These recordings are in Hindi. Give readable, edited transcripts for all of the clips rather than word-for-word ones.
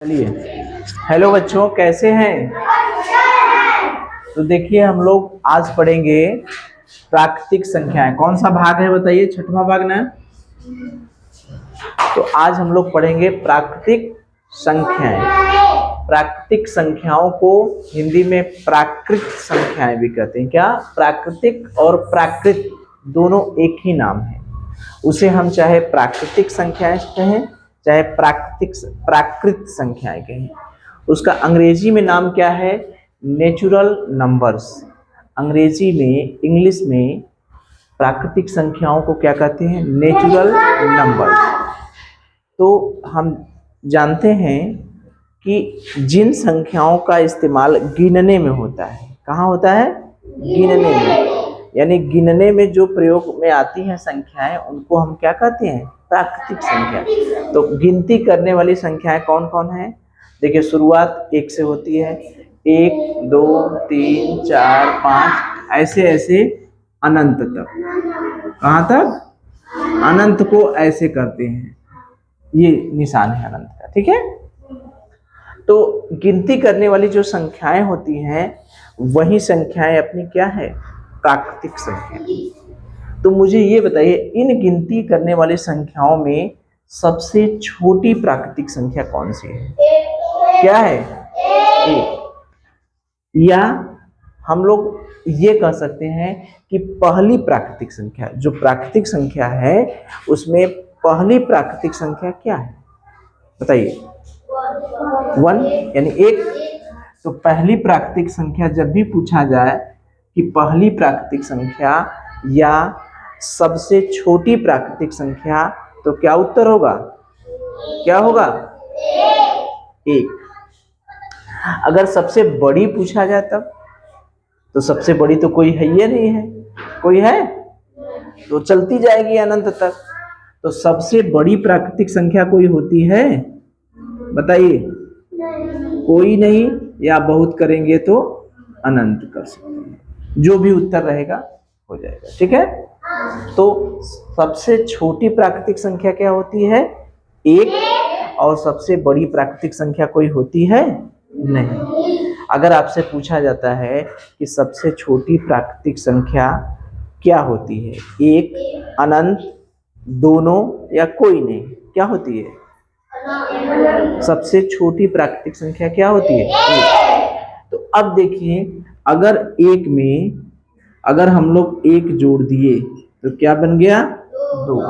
चलिए, हेलो बच्चों, कैसे हैं? तो देखिए, हम लोग आज पढ़ेंगे प्राकृतिक संख्याएं। कौन सा भाग है बताइए? छठवां भाग ना। तो आज हम लोग पढ़ेंगे प्राकृतिक संख्याएं। प्राकृतिक संख्याओं को हिंदी में प्राकृत संख्याएं भी कहते हैं। क्या? प्राकृतिक और प्राकृत दोनों एक ही नाम है। उसे हम चाहे प्राकृतिक संख्याएं कहें, चाहे प्राकृत संख्याएं कहें। उसका अंग्रेजी में नाम क्या है? Natural numbers. अंग्रेजी में, इंग्लिश में प्राकृतिक संख्याओं को क्या कहते हैं? Natural numbers. तो हम जानते हैं कि जिन संख्याओं का इस्तेमाल गिनने में होता है, कहाँ होता है? गिनने में। यानी गिनने में जो प्रयोग में आती हैं संख्याएं, उनको हम क्या कहते हैं? प्राकृतिक संख्या। तो गिनती करने वाली संख्याएं कौन कौन है? देखिए, शुरुआत एक से होती है। 1, 2, 3, 4, 5, ऐसे ऐसे अनंत तक। कहाँ तक? अनंत को ऐसे करते हैं। ये निशान है अनंत का, ठीक है। तो गिनती करने वाली जो संख्याएं होती हैं, वही संख्याएं अपनी क्या है? प्राकृतिक संख्या। तो मुझे ये बताइए, इन गिनती करने वाली संख्याओं में सबसे छोटी प्राकृतिक संख्या कौन सी है? क्या है? एक। या हम लोग ये कह सकते हैं कि पहली प्राकृतिक संख्या, जो प्राकृतिक संख्या है उसमें पहली प्राकृतिक संख्या क्या है बताइए? 1, यानी एक। तो पहली प्राकृतिक संख्या जब भी पूछा जाए कि पहली प्राकृतिक संख्या या सबसे छोटी प्राकृतिक संख्या, तो क्या उत्तर होगा? क्या होगा? एक। अगर सबसे बड़ी पूछा जाए तब, तो सबसे बड़ी तो कोई है ही नहीं है। कोई है? तो चलती जाएगी अनंत तक। तो सबसे बड़ी प्राकृतिक संख्या कोई होती है? बताइए। कोई नहीं, या बहुत करेंगे तो अनंत कर सकते हैं। जो भी उत्तर रहेगा हो जाएगा, ठीक है। तो सबसे छोटी प्राकृतिक संख्या क्या होती है? एक। और सबसे बड़ी प्राकृतिक संख्या कोई होती है? नहीं। अगर आपसे पूछा जाता है कि सबसे छोटी प्राकृतिक संख्या क्या होती है, एक, अनंत, दोनों, या कोई नहीं, क्या होती है? सबसे छोटी प्राकृतिक संख्या क्या होती है? एक। तो अब देखिए, अगर एक में अगर हम लोग एक जोड़ दिए तो क्या बन गया? दो।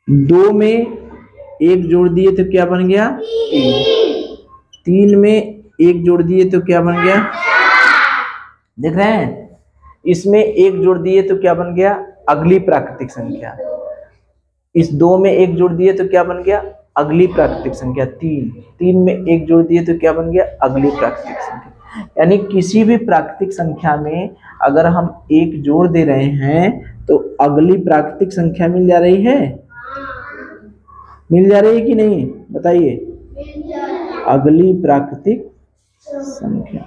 दो में एक जोड़ दिए तो क्या बन गया? तीन। तीन में एक जोड़ दिए तो क्या बन गया? देख रहे हैं? इसमें एक जोड़ दिए तो क्या बन गया? अगली प्राकृतिक संख्या। इस दो में एक जोड़ दिए तो क्या बन गया? अगली प्राकृतिक संख्या। तीन। तीन में एक जोड़ दिए तो क्या बन गया? अगली प्राकृतिक संख्या। यानी किसी भी प्राकृतिक संख्या में अगर हम एक जोड़ दे रहे हैं तो अगली प्राकृतिक संख्या मिल जा रही है? मिल जा रही है कि नहीं बताइए? अगली प्राकृतिक संख्या।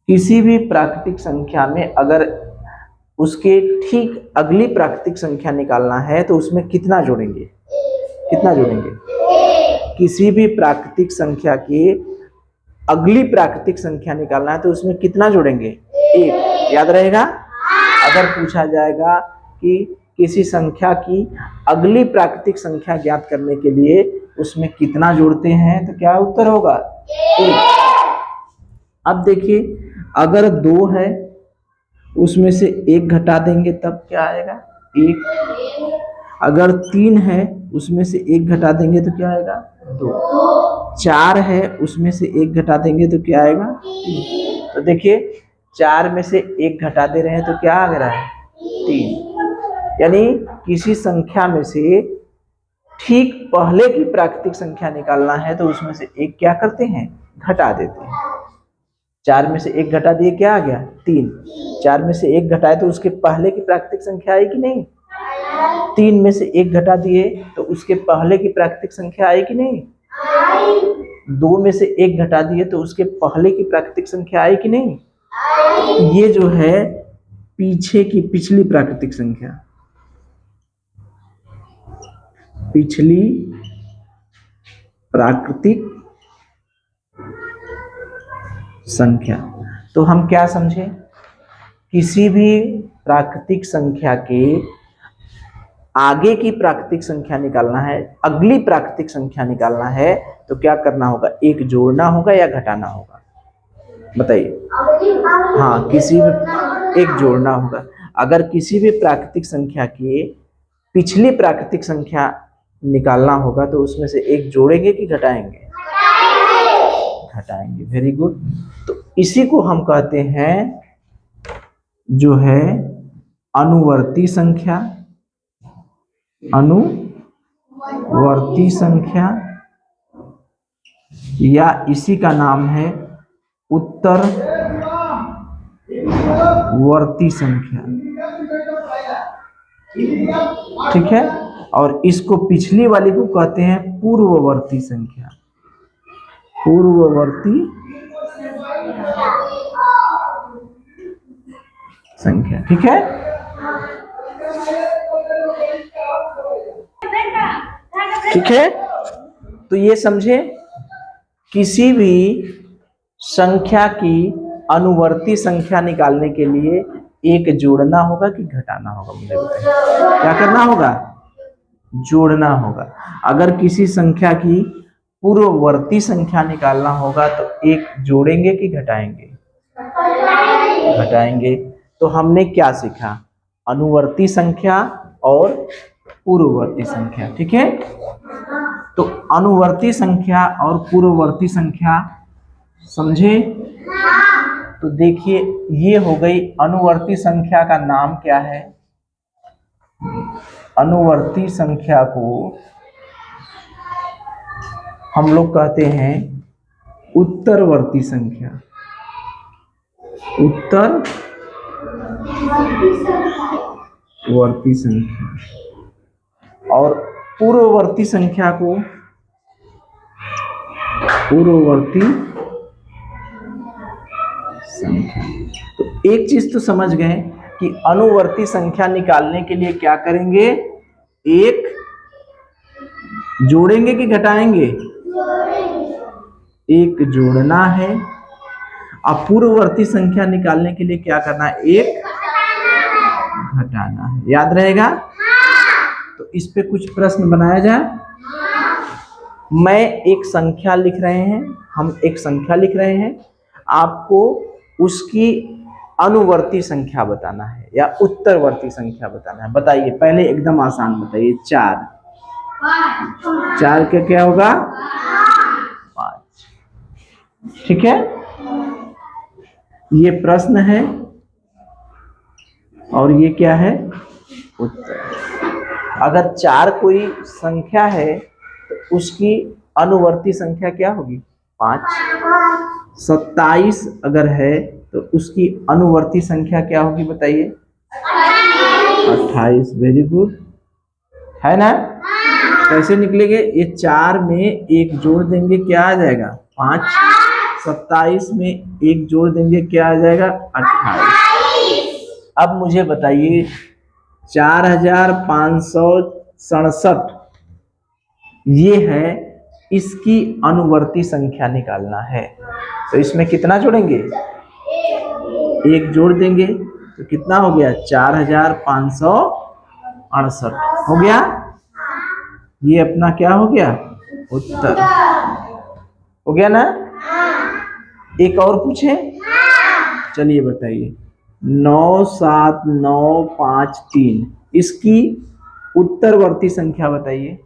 किसी भी प्राकृतिक संख्या में अगर उसके ठीक अगली प्राकृतिक संख्या निकालना है तो उसमें कितना जोड़ेंगे? कितना जोड़ेंगे? किसी भी प्राकृतिक संख्या की अगली प्राकृतिक संख्या निकालना है तो उसमें कितना जोड़ेंगे? एक। याद रहेगा? अगर पूछा जाएगा कि किसी संख्या की अगली प्राकृतिक संख्या ज्ञात करने के लिए उसमें कितना जोड़ते हैं, तो क्या उत्तर होगा? एक। अब देखिए, अगर दो है उसमें से एक घटा देंगे तब क्या आएगा? एक। अगर तीन है उसमें से एक घटा देंगे तो क्या आएगा? दो। चार है उसमें से एक घटा देंगे तो क्या आएगा? तीन। तो देखिए, चार में से एक घटा दे रहे हैं तो क्या आ रहा है? तीन। यानी किसी संख्या में से ठीक पहले की प्राकृतिक संख्या निकालना है तो उसमें से एक क्या करते हैं? घटा देते हैं। चार में से एक घटा दिए, क्या आ गया? तीन। चार में से एक घटाए तो उसके पहले की प्राकृतिक संख्या आई कि नहीं? तीन में से एक घटा दिए तो उसके पहले की प्राकृतिक संख्या आई कि नहीं? दो में से एक घटा दिए तो उसके पहले की प्राकृतिक संख्या आई कि नहीं? ये जो है पीछे की पिछली प्राकृतिक संख्या, पिछली प्राकृतिक संख्या। तो हम क्या समझे, किसी भी प्राकृतिक संख्या के आगे की प्राकृतिक संख्या निकालना है, अगली प्राकृतिक संख्या निकालना है, तो क्या करना होगा, एक जोड़ना होगा या घटाना होगा, बताइए। हाँ, किसी भी एक जोड़ना होगा। अगर किसी भी प्राकृतिक संख्या की पिछली प्राकृतिक संख्या निकालना होगा तो उसमें से एक जोड़ेंगे कि घटाएंगे, घटाएंगे। Very good. तो इसी को हम कहते हैं जो है अनुवर्ती संख्या, अनुवर्ती संख्या, या इसी का नाम है उत्तरवर्ती संख्या। ठीक है। और इसको पिछली वाली को कहते हैं पूर्ववर्ती संख्या, पूर्ववर्ती संख्या। ठीक है। ठीक है। तो ये समझे, किसी भी संख्या की अनुवर्ती संख्या निकालने के लिए एक जोड़ना होगा कि घटाना होगा, मुझे बताइए। क्या करना होगा, जोड़ना होगा। अगर किसी संख्या की पूर्ववर्ती संख्या निकालना होगा तो एक जोड़ेंगे कि घटाएंगे, घटाएंगे। तो हमने क्या सीखा, अनुवर्ती संख्या और पूर्ववर्ती संख्या। ठीक है। तो अनुवर्ती संख्या और पूर्ववर्ती संख्या समझे। तो देखिए, ये हो गई अनुवर्ती संख्या का नाम क्या है, अनुवर्ती संख्या को हम लोग कहते हैं उत्तरवर्ती संख्या, उत्तरवर्ती संख्या। और पूर्ववर्ती संख्या को पूर्ववर्ती संख्या। तो एक चीज तो समझ गए कि अनुवर्ती संख्या निकालने के लिए क्या करेंगे, एक जोड़ेंगे कि घटाएंगे, एक जोड़ना है। अब पूर्ववर्ती संख्या निकालने के लिए क्या करना है, एक घटाना है। याद रहेगा। तो इस पे कुछ प्रश्न बनाया जाए। मैं एक संख्या लिख रहे हैं, हम एक संख्या लिख रहे हैं, आपको उसकी अनुवर्ती संख्या बताना है या उत्तरवर्ती संख्या बताना है। बताइए, पहले एकदम आसान बताइए। 4 का क्या होगा, 5। ठीक है। ये प्रश्न है और ये क्या है, उत्तर। अगर 4 कोई संख्या है तो उसकी अनुवर्ती संख्या क्या होगी, 5। 27 अगर है तो उसकी अनुवर्ती संख्या क्या होगी, बताइए। 28। वेरी गुड, है ना। कैसे निकलेंगे, ये 4 में एक जोड़ देंगे क्या आ जाएगा, 5। 27 में एक जोड़ देंगे क्या आ जाएगा, 28। अब मुझे बताइए 4567 ये है, इसकी अनुवर्ती संख्या निकालना है। तो इसमें कितना जोड़ेंगे, एक जोड़ देंगे तो कितना हो गया, 4568 हो गया। ये अपना क्या हो गया, उत्तर हो गया ना। एक और पूछे, चलिए बताइए। 97953 इसकी उत्तरवर्ती संख्या बताइए।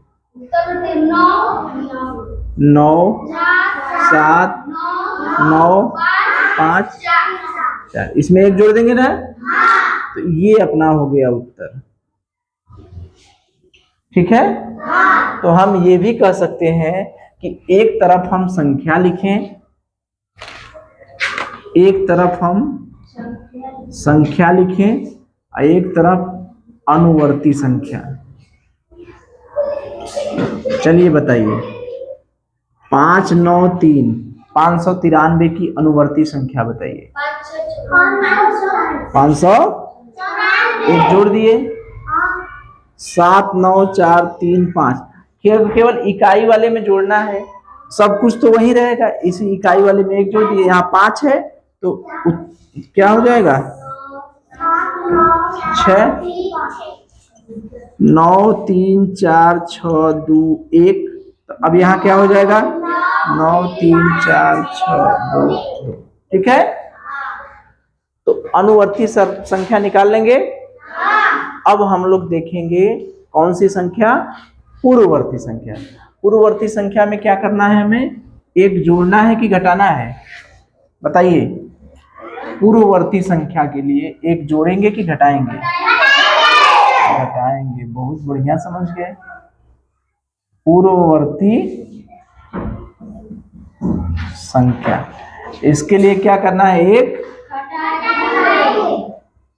97954। इसमें एक जोड़ देंगे ना, तो ये अपना हो गया उत्तर। ठीक है। तो हम ये भी कह सकते हैं कि एक तरफ हम संख्या लिखें, एक तरफ हम संख्या लिखें और एक तरफ अनुवर्ती संख्या। चलिए बताइए, 593 593 की अनुवर्ती संख्या बताइए। 500 एक जोड़ दिए, 79435। केवल इकाई वाले में जोड़ना है, सब कुछ तो वही रहेगा, इसी इकाई वाले में एक जोड़ दिए, यहाँ 5 है तो क्या हो जाएगा 6, 9 3 4 6 2 1। तो अब यहाँ क्या हो जाएगा 9 3 4 6 2 2। ठीक है, तो अनुवर्ती संख्या निकाल लेंगे। अब हम लोग देखेंगे कौन सी संख्या, पूर्ववर्ती संख्या। पूर्ववर्ती संख्या में क्या करना है हमें, एक जोड़ना है कि घटाना है, बताइए। पूर्ववर्ती संख्या के लिए एक जोड़ेंगे कि घटाएंगे, घटाएंगे, बहुत बढ़िया समझ गए। पूर्ववर्ती संख्या, इसके लिए क्या करना है, एक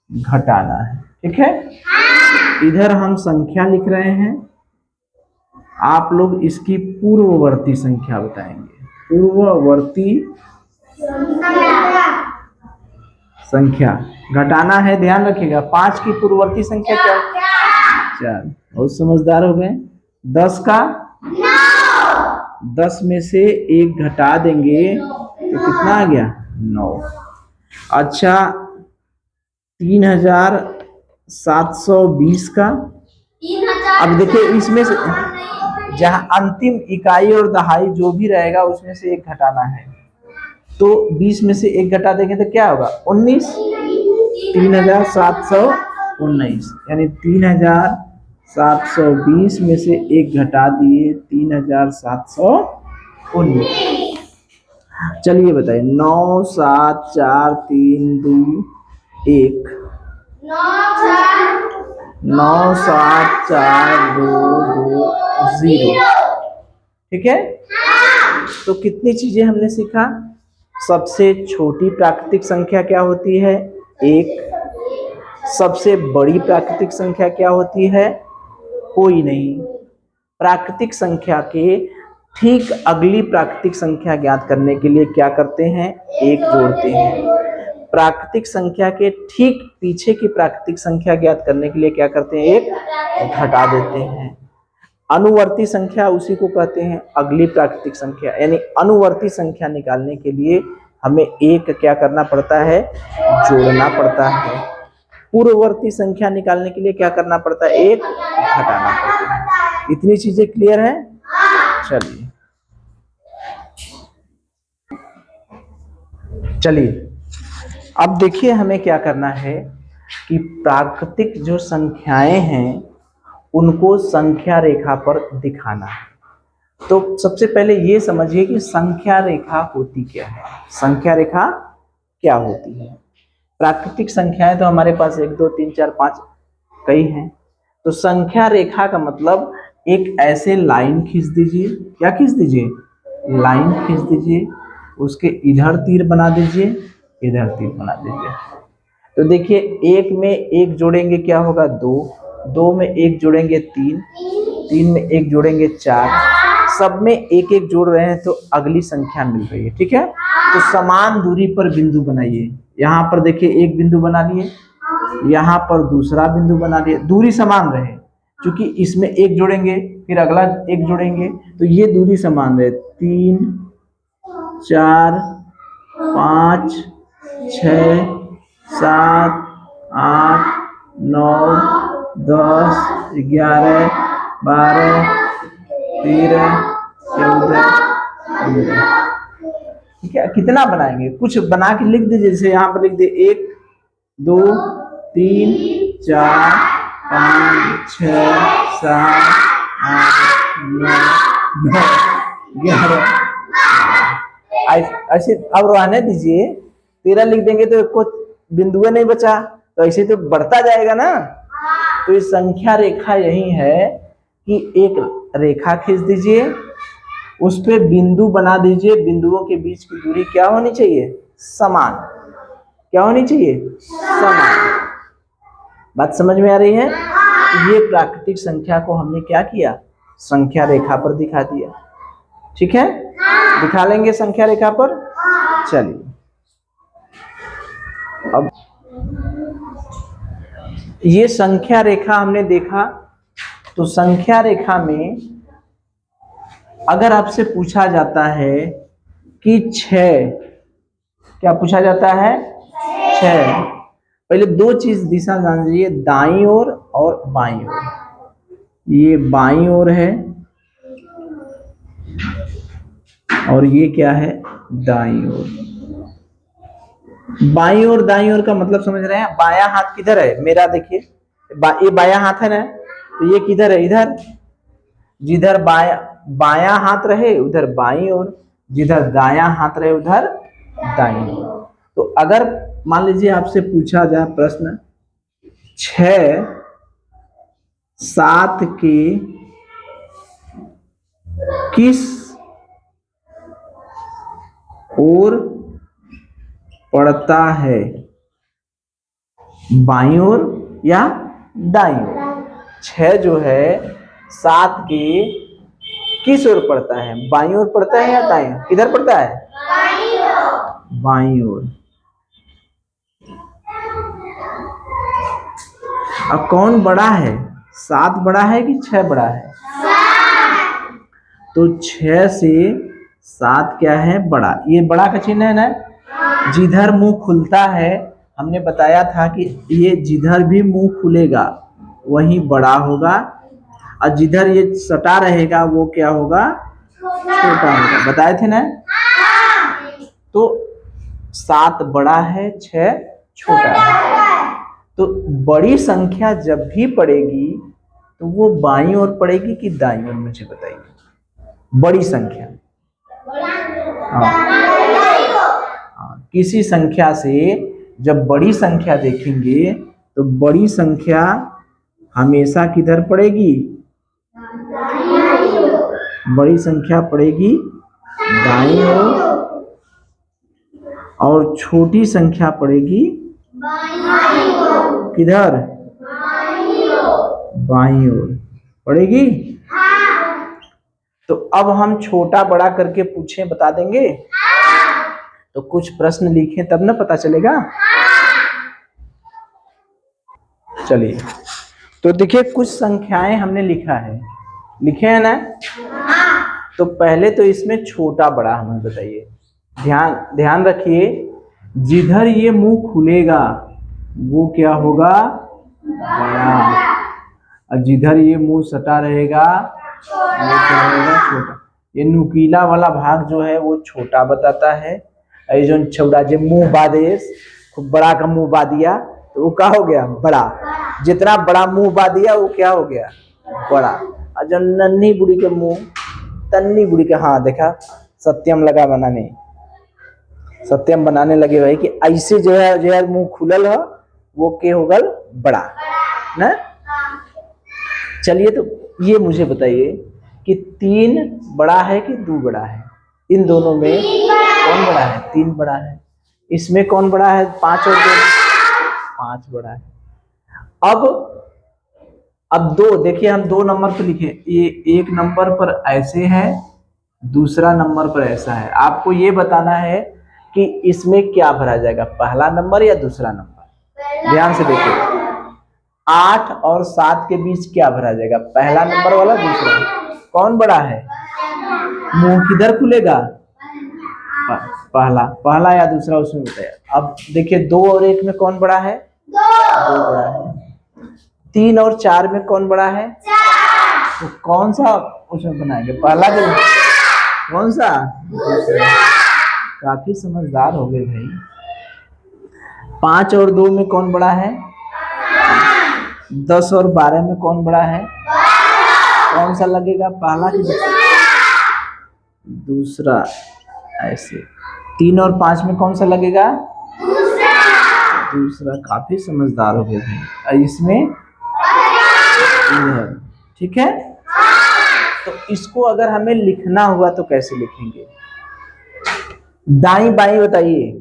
घटाना है। ठीक है, इधर हम संख्या लिख रहे हैं, आप लोग इसकी पूर्ववर्ती संख्या बताएंगे। पूर्ववर्ती संख्या घटाना है, ध्यान रखिएगा। 5 की पूर्ववर्ती संख्या क्या, 4। बहुत समझदार हो गए। 10 का 10 में से एक घटा देंगे तो कितना आ गया 9। अच्छा 3720 का, अब देखिए इसमें से जहां अंतिम इकाई और दहाई जो भी रहेगा उसमें से एक घटाना है, तो 20 में से एक घटा देंगे तो क्या होगा 19। 3719 यानी 3720 में से एक घटा दिए 3719। चलिए बताइए 9 7 4 3 2 1, 9 7 4 2 2 0। ठीक है, तो कितनी चीजें हमने सीखा। सबसे छोटी प्राकृतिक संख्या क्या होती है, 1। सबसे बड़ी प्राकृतिक संख्या क्या होती है, कोई नहीं। प्राकृतिक संख्या के ठीक अगली प्राकृतिक संख्या ज्ञात करने के लिए क्या करते हैं, 1 जोड़ते हैं। प्राकृतिक संख्या के ठीक पीछे की प्राकृतिक संख्या ज्ञात करने के लिए क्या करते हैं, 1 घटा देते हैं। अनुवर्ती संख्या उसी को कहते हैं अगली प्राकृतिक संख्या, यानी अनुवर्ती संख्या निकालने के लिए हमें 1 क्या करना पड़ता है, जोड़ना पड़ता है। पूर्ववर्ती संख्या निकालने के लिए क्या करना पड़ता है, 1 घटाना पड़ता है। इतनी चीजें क्लियर है। चलिए अब देखिए हमें क्या करना है कि प्राकृतिक जो संख्याएं हैं उनको संख्या रेखा पर दिखाना है। तो सबसे पहले ये समझिए कि संख्या रेखा होती क्या है। संख्या रेखा क्या होती है, प्राकृतिक संख्याएं तो हमारे पास 1 2 3 4 5 कई हैं, तो संख्या रेखा का मतलब एक ऐसे लाइन खींच दीजिए, क्या खींच दीजिए, लाइन खींच दीजिए, उसके इधर तीर बना दीजिए, इधर तीर बना दीजिए। तो देखिए 1 में 1 जोड़ेंगे क्या होगा 2, 2 में 1 जोड़ेंगे 3, 3 में 1 जोड़ेंगे 4, सब में 1 1 जोड़ रहे हैं तो अगली संख्या मिल रही है। ठीक है, तो समान दूरी पर बिंदु बनाइए। यहाँ पर देखिए एक बिंदु बना लिए, यहाँ पर दूसरा बिंदु बना लिए, दूरी समान रहे, क्योंकि इसमें 1 जोड़ेंगे फिर अगला 1 जोड़ेंगे तो ये दूरी समान रहे। 3 4 5 6 7 8 9 10 11 12 13 14 15। ठीक है, कितना बनाएंगे, कुछ बना के लिख दीजिए। जैसे यहाँ पर लिख दे 1 2 3 4 5 6 7 8 9 10 11। ऐसे अब रहने दीजिए, 13 लिख देंगे तो कुछ बिंदुएं नहीं बचा, तो ऐसे तो बढ़ता जाएगा ना। तो ये संख्या रेखा यही है कि एक रेखा खींच दीजिए, उस पे बिंदु बना दीजिए, बिंदुओं के बीच की दूरी क्या होनी चाहिए, समान। क्या होनी चाहिए, समान। बात समझ में आ रही है। ये प्राकृतिक संख्या को हमने क्या किया, संख्या रेखा पर दिखा दिया। ठीक है, दिखा लेंगे संख्या रेखा पर। चलिए अब ये संख्या रेखा हमने देखा, तो संख्या रेखा में अगर आपसे पूछा जाता है कि 6, क्या पूछा जाता है? 6। पहले दो चीज दिशा जान लीजिए, दाईं ओर और बाईं ओर। ये बाईं ओर है और ये क्या है? दाईं ओर। बाईं ओर दाईं ओर का मतलब समझ रहे हैं? बायां हाथ किधर है मेरा? देखिए ये बायां हाथ है ना, तो ये किधर है? इधर। जिधर बायां हाथ रहे उधर बाईं ओर, जिधर दायां हाथ रहे उधर दाईं ओर। तो अगर मान लीजिए आपसे पूछा जाए प्रश्न 6 7 के किस ओर पड़ता है, बाईं ओर या दाईं ओर? 6 जो है 7 के किस ओर पड़ता है? बाईं ओर पड़ता है या दाईं ओर? किधर पड़ता है? बाईं ओर। अब कौन बड़ा है? 7 बड़ा है कि 6 बड़ा है? तो 6 से 7 क्या है? बड़ा। ये बड़ा का चिन्ह है ना, जिधर मुंह खुलता है, हमने बताया था कि ये जिधर भी मुंह खुलेगा वही बड़ा होगा, और जिधर ये सटा रहेगा वो क्या होगा? छोटा होगा। बताए थे ना? तो 7 बड़ा है, 6 छोटा है। तो बड़ी संख्या जब भी पड़ेगी तो वो बाईं ओर पड़ेगी कि दाईं ओर? मुझे बताइए। बड़ी संख्या, किसी संख्या से जब बड़ी संख्या देखेंगे तो बड़ी संख्या हमेशा किधर पड़ेगी? बड़ी संख्या पड़ेगी दाईं ओर, और छोटी संख्या पड़ेगी किधर? बाईं ओर पड़ेगी। तो अब हम छोटा बड़ा करके पूछें, बता देंगे? तो कुछ प्रश्न लिखें तब ना पता चलेगा। चलिए, तो देखिए कुछ संख्याएं हमने लिखा है, लिखे हैं ना? तो पहले तो इसमें छोटा बड़ा हमें बताइए। ध्यान रखिए, जिधर ये मुंह खुलेगा वो क्या होगा? बड़ा। और जिधर ये मुंह सटा रहेगा वो क्या होगा? छोटा। ये नुकीला वाला भाग जो है वो छोटा बताता है, ये जो छौड़ा जो मुंह बादे, खूब बड़ा का मुंह बा दिया तो वो क्या हो गया? बड़ा। जितना बड़ा मुंह बा दिया वो क्या हो गया? बड़ा। और जो नन्ही बुढ़ी के मुंह, तन्नी बुढ़ी के, हाँ देखा, सत्यम लगा बनाने, सत्यम बनाने लगे भाई कि ऐसे जो है मुंह खुलल है वो के हो गल? बड़ा ना। चलिए, तो ये मुझे बताइए कि 3 बड़ा है कि 2 बड़ा है? इन दोनों में कौन बड़ा है? 3 बड़ा है। इसमें कौन बड़ा है? 5 और 2? 5 बड़ा है। अब 2 देखिए, हम 2 नंबर पर लिखे, ये 1 नंबर पर ऐसे है, दूसरा नंबर पर ऐसा है। आपको ये बताना है कि इसमें क्या भरा जाएगा, पहला नंबर या दूसरा नंबर? ध्यान से देखिए, 8 और 7 के बीच क्या भरा जाएगा, पहला नंबर वाला दूसरा? कौन बड़ा है? मुंह किधर खुलेगा? पहला या दूसरा, उसमें बताया। अब देखिए 2 और 1 में कौन बड़ा है? 2 बड़ा है। 3 और 4 में कौन बड़ा है? तो कौन सा उसमें बनाएंगे, पहला के? कौन सा? काफी समझदार हो गए भाई। 5 और 2 में कौन बड़ा है? 10 और 12 में कौन बड़ा है? कौन सा लगेगा, पहला की दूसरा? ऐसे 3 और 5 में कौन सा लगेगा? दूसरा। काफी समझदार हो गए भाई। इसमें इधर, ठीक है। तो इसको अगर हमें लिखना हुआ तो कैसे लिखेंगे? दाईं बाईं बताइए,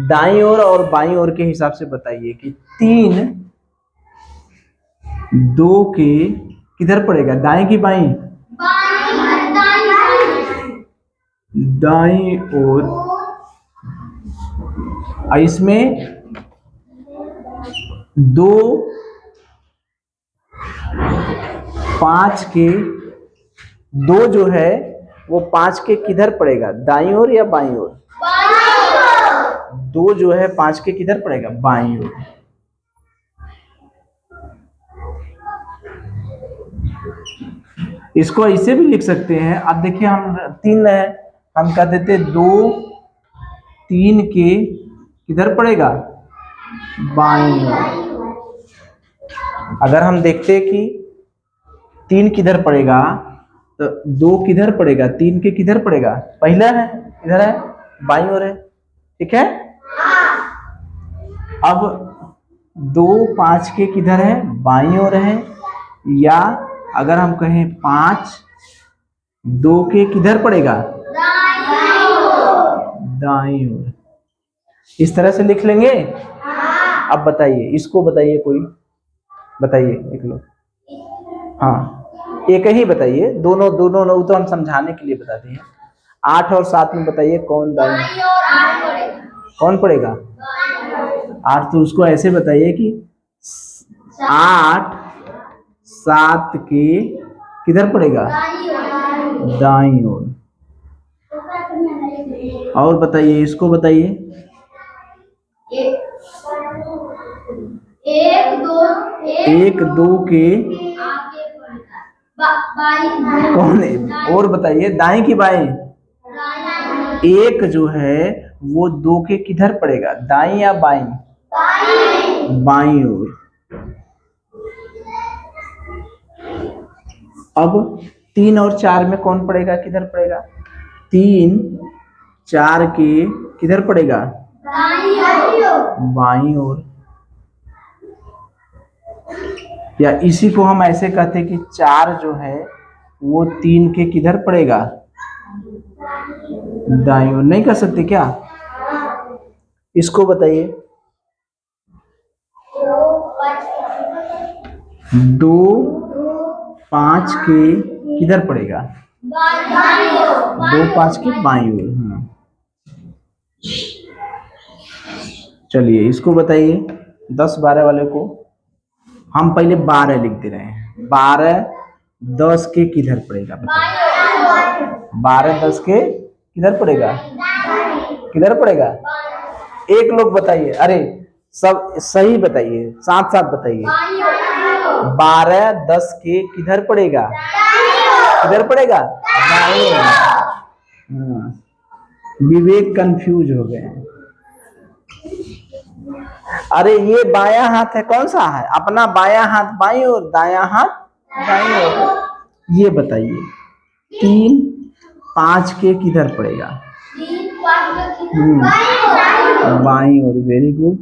दाईं ओर और बाईं ओर के हिसाब से बताइए कि 3 2 के किधर पड़ेगा, दाएं की बाईं? दाईं ओर। इसमें 2 5 के दो जो है वो 5 के किधर पड़ेगा, दाईं ओर या बाईं ओर? दो जो है 5 के किधर पड़ेगा, बाईं ओर। इसको ऐसे भी लिख सकते हैं। अब देखिए हम 3 है, हम कह देते 2 3 के किधर पड़ेगा, बाईं ओर। अगर हम देखते कि 3 किधर पड़ेगा तो 2 किधर पड़ेगा, 3 के किधर पड़ेगा, पहला है इधर है, बाईं ओर है। ठीक है। अब 2 5 के किधर है, बाईं ओर है। या अगर हम कहें 5 2 के किधर पड़ेगा, दाईं ओर। इस तरह से लिख लेंगे। अब बताइए, इसको बताइए, कोई बताइए एक लोग। हाँ एक ही बताइए, दोनों दोनों लोग तो हम समझाने के लिए बताते हैं। 8 और 7 में बताइए कौन दाईं, कौन पड़ेगा 8। तो उसको ऐसे बताइए कि 8 7 के किधर पड़ेगा, दाईं ओर। और बताइए, इसको बताइए। 1 2 के कौन है, और बताइए दाएं की बाएं। 1 जो है वो 2 के किधर पड़ेगा, दाएं या बाएं, बाईं ओर। अब 3 और 4 में कौन पड़ेगा, किधर पड़ेगा, 3 4 के किधर पड़ेगा, बाईं ओर। या इसी को हम ऐसे कहते हैं कि 4 जो है वो 3 के किधर पड़ेगा, दाईं ओर। नहीं कर सकते क्या? इसको बताइए। 2 5 के किधर पड़ेगा, 2 5 के बाईं ओर। चलिए इसको बताइए। 10 12 वाले को हम पहले 12 लिख दे रहे हैं। 12 10 के किधर पड़ेगा, 12 10 के किधर पड़ेगा, किधर पड़ेगा? एक लोग बताइए, अरे सब सही बताइए, साथ साथ बताइए। 12 10 के किधर पड़ेगा, किधर पड़ेगा, दाएं। विवेक कंफ्यूज हो गए हैं। अरे ये बायां हाथ है, कौन सा है अपना, बायां हाथ बाईं ओर, दायां हाथ दाईं ओर। ये बताइए 3 5 के किधर पड़ेगा, बाईं ओर। Very good.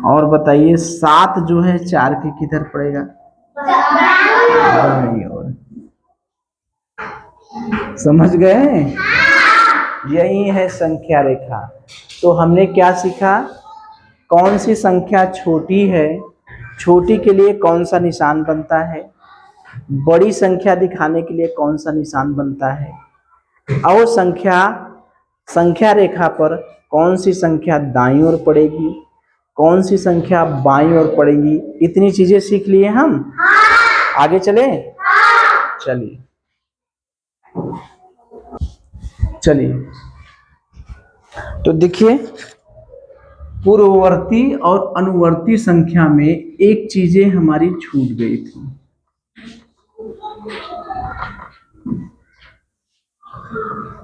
और बताइए 7 जो है 4 के किधर पड़ेगा, बाईं ओर। समझ गए? यही है संख्या रेखा। तो हमने क्या सीखा, कौन सी संख्या छोटी है, छोटी के लिए कौन सा निशान बनता है, बड़ी संख्या दिखाने के लिए कौन सा निशान बनता है, और संख्या रेखा पर कौन सी संख्या दाईं ओर पड़ेगी, कौन सी संख्या बाईं ओर पड़ेगी। इतनी चीजें सीख लिए हम। आगे चले, चलिए चलिए। तो देखिए पूर्ववर्ती और अनुवर्ती संख्या में एक चीजें हमारी छूट गई थी।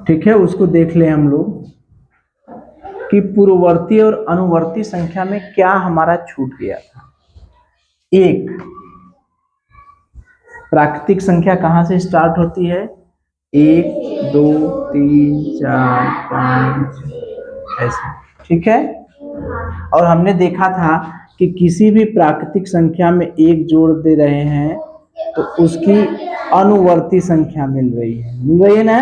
ठीक है, उसको देख ले हम लोग कि पूर्ववर्ती और अनुवर्ती संख्या में क्या हमारा छूट गया था। एक, प्राकृतिक संख्या कहां से स्टार्ट होती है, 1 2 3 4 5 ऐसे। ठीक है। और हमने देखा था कि किसी भी प्राकृतिक संख्या में 1 जोड़ दे रहे हैं तो उसकी अनुवर्ती संख्या मिल रही है ना।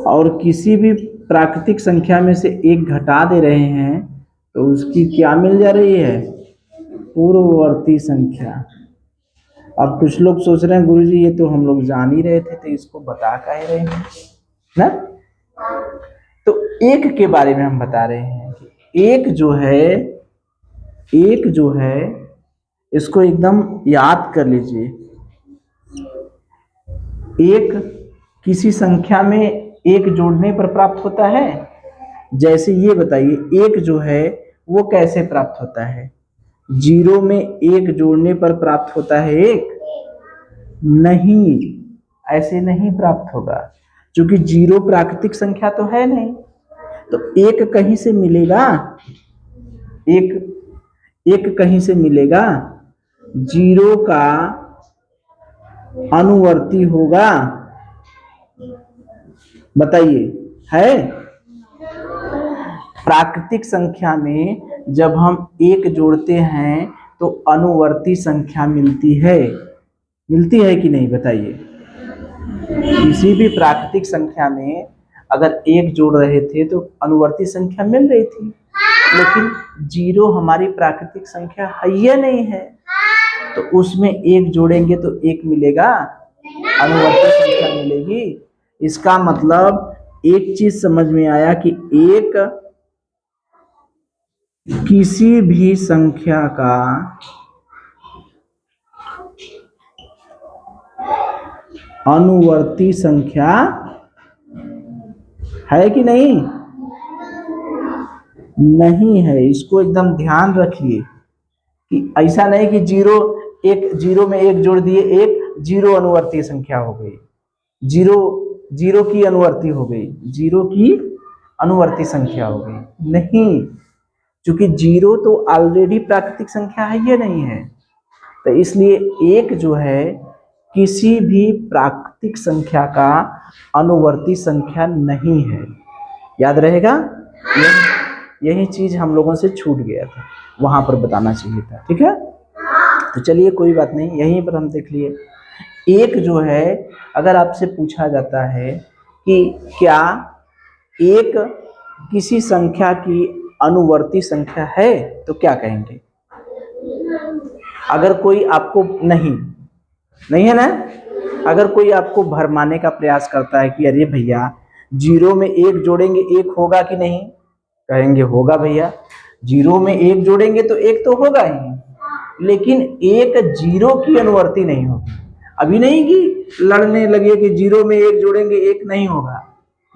और किसी भी प्राकृतिक संख्या में से 1 घटा दे रहे हैं तो उसकी क्या मिल जा रही है, पूर्ववर्ती संख्या। अब कुछ लोग सोच रहे हैं गुरुजी ये तो हम लोग जान ही रहे थे, तो इसको बता कह रहे हैं ना। तो 1 के बारे में हम बता रहे हैं कि 1 जो है इसको एकदम याद कर लीजिए। एक किसी संख्या में एक जोड़ने पर प्राप्त होता है। जैसे ये बताइए, एक जो है वो कैसे प्राप्त होता है? 0 में एक जोड़ने पर प्राप्त होता है एक? नहीं, ऐसे नहीं प्राप्त होगा, क्योंकि 0 प्राकृतिक संख्या तो है नहीं। तो एक कहीं से मिलेगा, एक कहीं से मिलेगा, 0 का अनुवर्ती होगा। बताइए, है? प्राकृतिक संख्या में जब हम एक जोड़ते हैं तो अनुवर्ती संख्या मिलती है कि नहीं? बताइए। किसी भी प्राकृतिक संख्या में अगर एक जोड़ रहे थे तो अनुवर्ती संख्या मिल रही थी, लेकिन 0 हमारी प्राकृतिक संख्या है या नहीं है, तो उसमें एक जोड़ेंगे तो एक मिलेगा, अनुवर्ती संख्या मिलेगी। इसका मतलब एक चीज समझ में आया कि एक किसी भी संख्या का अनुवर्ती संख्या है कि नहीं? नहीं है। इसको एकदम ध्यान रखिए कि ऐसा नहीं कि 0 में एक जोड़ दिए, एक 0 अनुवर्ती संख्या हो गई, 0 की अनुवर्ती हो गई, 0 की अनुवर्ती संख्या हो गई। नहीं, क्योंकि 0 तो ऑलरेडी प्राकृतिक संख्या है या नहीं है, तो इसलिए एक जो है किसी भी प्राकृतिक संख्या का अनुवर्ती संख्या नहीं है। याद रहेगा? यही चीज हम लोगों से छूट गया था, वहां पर बताना चाहिए था। ठीक है, तो चलिए कोई बात नहीं, यहीं पर हम देख लिए। एक जो है, अगर आपसे पूछा जाता है कि क्या एक किसी संख्या की अनुवर्ती संख्या है, तो क्या कहेंगे? अगर कोई आपको नहीं है ना, अगर कोई आपको भरमाने का प्रयास करता है कि अरे भैया 0 में एक जोड़ेंगे एक होगा कि नहीं, कहेंगे होगा भैया। 0 में एक जोड़ेंगे तो एक तो होगा ही, लेकिन एक 0 की अनुवर्ती नहीं होगी। अभी नहीं कि लड़ने लगे कि 0 में एक जोड़ेंगे एक नहीं होगा,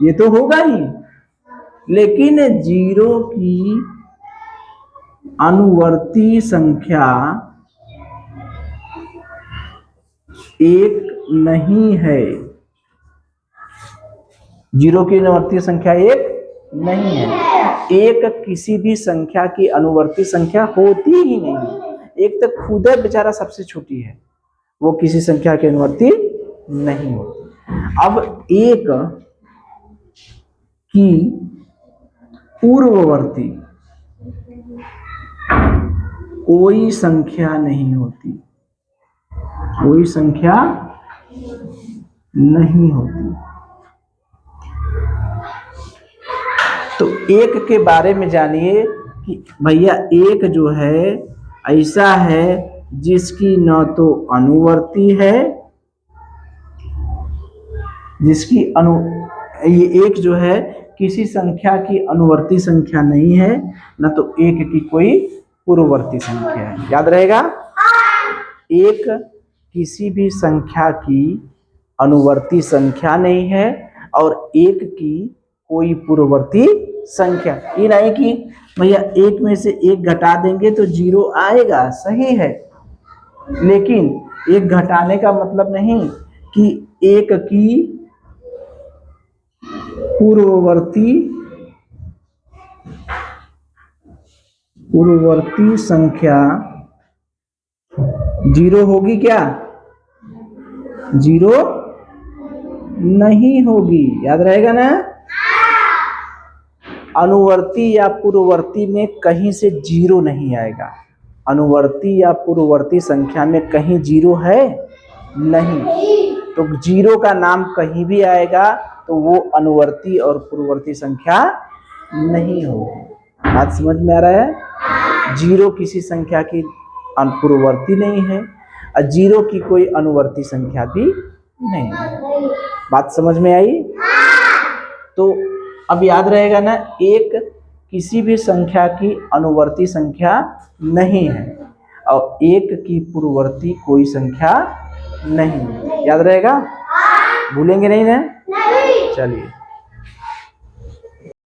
ये तो होगा ही, लेकिन 0 की अनुवर्ती संख्या एक नहीं है। 0 की अनुवर्ती संख्या एक नहीं है। एक किसी भी संख्या की अनुवर्ती संख्या होती ही नहीं। एक तो खुद बेचारा सबसे छोटी है, वो किसी संख्या की अनुवर्ती नहीं होती। अब एक की पूर्ववर्ती कोई संख्या नहीं होती, कोई संख्या नहीं होती। तो एक के बारे में जानिए कि भैया एक जो है ऐसा है जिसकी न तो अनुवर्ती है, ये एक जो है किसी संख्या की अनुवर्ती संख्या नहीं है, न तो एक की कोई पूर्ववर्ती संख्या है। याद रहेगा? एक किसी भी संख्या की अनुवर्ती संख्या नहीं है और एक की कोई पूर्ववर्ती संख्या। ये नहीं कि भैया एक में से एक घटा देंगे तो 0 आएगा, सही है, लेकिन एक घटाने का मतलब नहीं कि एक की पूर्ववर्ती संख्या 0 होगी क्या? 0 नहीं होगी। याद रहेगा ना? अनुवर्ती या पूर्ववर्ती में कहीं से 0 नहीं आएगा। अनुवर्ती या पूर्ववर्ती संख्या में कहीं 0 है नहीं, तो 0 का नाम कहीं भी आएगा तो वो अनुवर्ती और पूर्ववर्ती संख्या नहीं होगी। बात समझ में आ रहा है? 0 किसी संख्या की पूर्ववर्ती नहीं है और 0 की कोई अनुवर्ती संख्या भी नहीं है। बात समझ में आई? तो अब याद रहेगा ना, एक किसी भी संख्या की अनुवर्ती संख्या नहीं है और 1 की पूर्ववर्ती कोई संख्या नहीं। याद रहेगा? भूलेंगे नहीं ना? चलिए।